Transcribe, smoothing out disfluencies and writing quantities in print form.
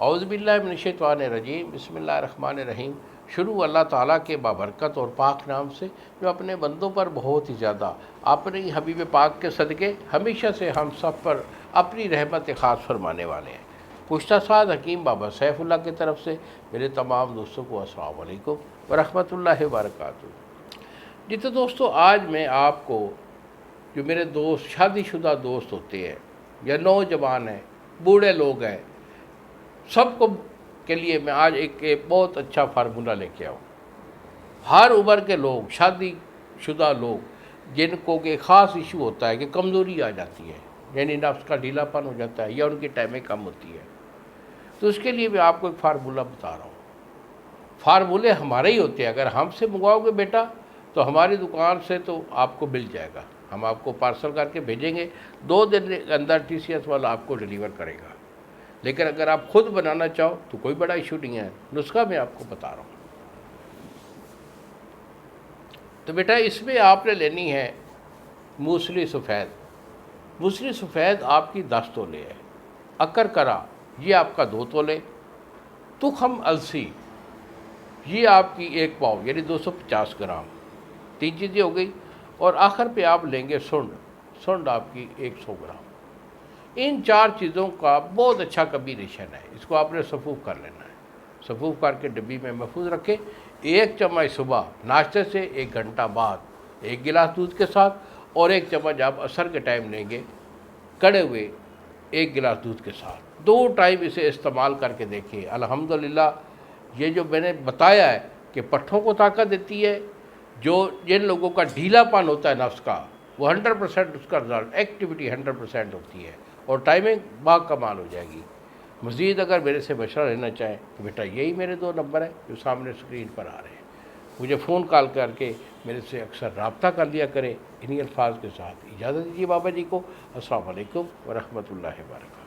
औज़ुबिल्लाहिमिनश्शैतानिर्रजीम बिस्मिल्लाहिर्रहमानिर्रहीम। शुरू अल्लाह ताला के बाबरकत और पाक नाम से जो अपने बंदों पर बहुत ही ज़्यादा अपने हबीब पाक के सदक़े हमेशा से हम सब पर अपनी रहमत ख़ास फरमाने वाले हैं। पुश्ता साद हकीम बाबा सैफुल्लाह की तरफ से मेरे तमाम दोस्तों को अस्सलाम वालेकुम व रहमतुल्लाहि व बरकातुहू। जी तो दोस्तों, आज मैं आपको जो मेरे दोस्त शादीशुदा दोस्त होते हैं या नौजवान हैं, बूढ़े लोग हैं, सबको के लिए मैं आज एक बहुत अच्छा फार्मूला लेके आऊँ। हर उम्र के लोग, शादीशुदा लोग जिनको के ख़ास इशू होता है कि कमज़ोरी आ जाती है, यानी नफ्स का ढीलापन हो जाता है या उनकी टाइमें कम होती है, तो उसके लिए मैं आपको एक फार्मूला बता रहा हूँ। फार्मूले हमारे ही होते हैं। अगर हमसे मंगवाओगे बेटा तो हमारी दुकान से तो आपको मिल जाएगा, हम आपको पार्सल करके भेजेंगे, 2 दिन के अंदर TCS वाला आपको डिलीवर करेगा। लेकिन अगर आप खुद बनाना चाहो तो कोई बड़ा इशू नहीं है। नुस्खा मैं आपको बता रहा हूँ। तो बेटा इसमें आपने लेनी है मूसली सफ़ेद। मूसली सफ़ेद आपकी 10 तोले है। अकर करा ये आपका 2 तोले। तुखम अलसी ये आपकी 1 पाव यानी 250 ग्राम। 3 चीज़ें हो गई। और आखिर पे आप लेंगे सुंड आपकी 100 ग्राम। इन 4 चीज़ों का बहुत अच्छा कॉम्बिनेशन है। इसको आपने सफ़ूफ़ कर लेना है। सफ़ूफ़ करके डब्बी में महफूज रखें। 1 चम्मच सुबह नाश्ते से 1 घंटा बाद 1 गिलास दूध के साथ, और 1 चम्मच आप असर के टाइम लेंगे कड़े हुए 1 गिलास दूध के साथ। 2 टाइम इसे इस्तेमाल करके देखिए। अल्हम्दुलिल्लाह ये जो मैंने बताया है कि पट्ठों को ताकत देती है, जो जिन लोगों का ढीलापन होता है नफ्स का, वो 100% उसका रिजल्ट, एक्टिविटी 100% होती है और टाइमिंग बाकमाल हो जाएगी। मज़ीद अगर मेरे से मशवरा लेना चाहें तो बेटा यही मेरे 2 नंबर हैं जो सामने स्क्रीन पर आ रहे हैं। मुझे फ़ोन कॉल करके मेरे से अक्सर रब्ता कर लिया करें। इन्हीं अल्फाज के साथ इजाज़त दीजिए बाबा जी को। अस्सलाम वालेकुम व रहमतुल्लाहि व बरकातहू।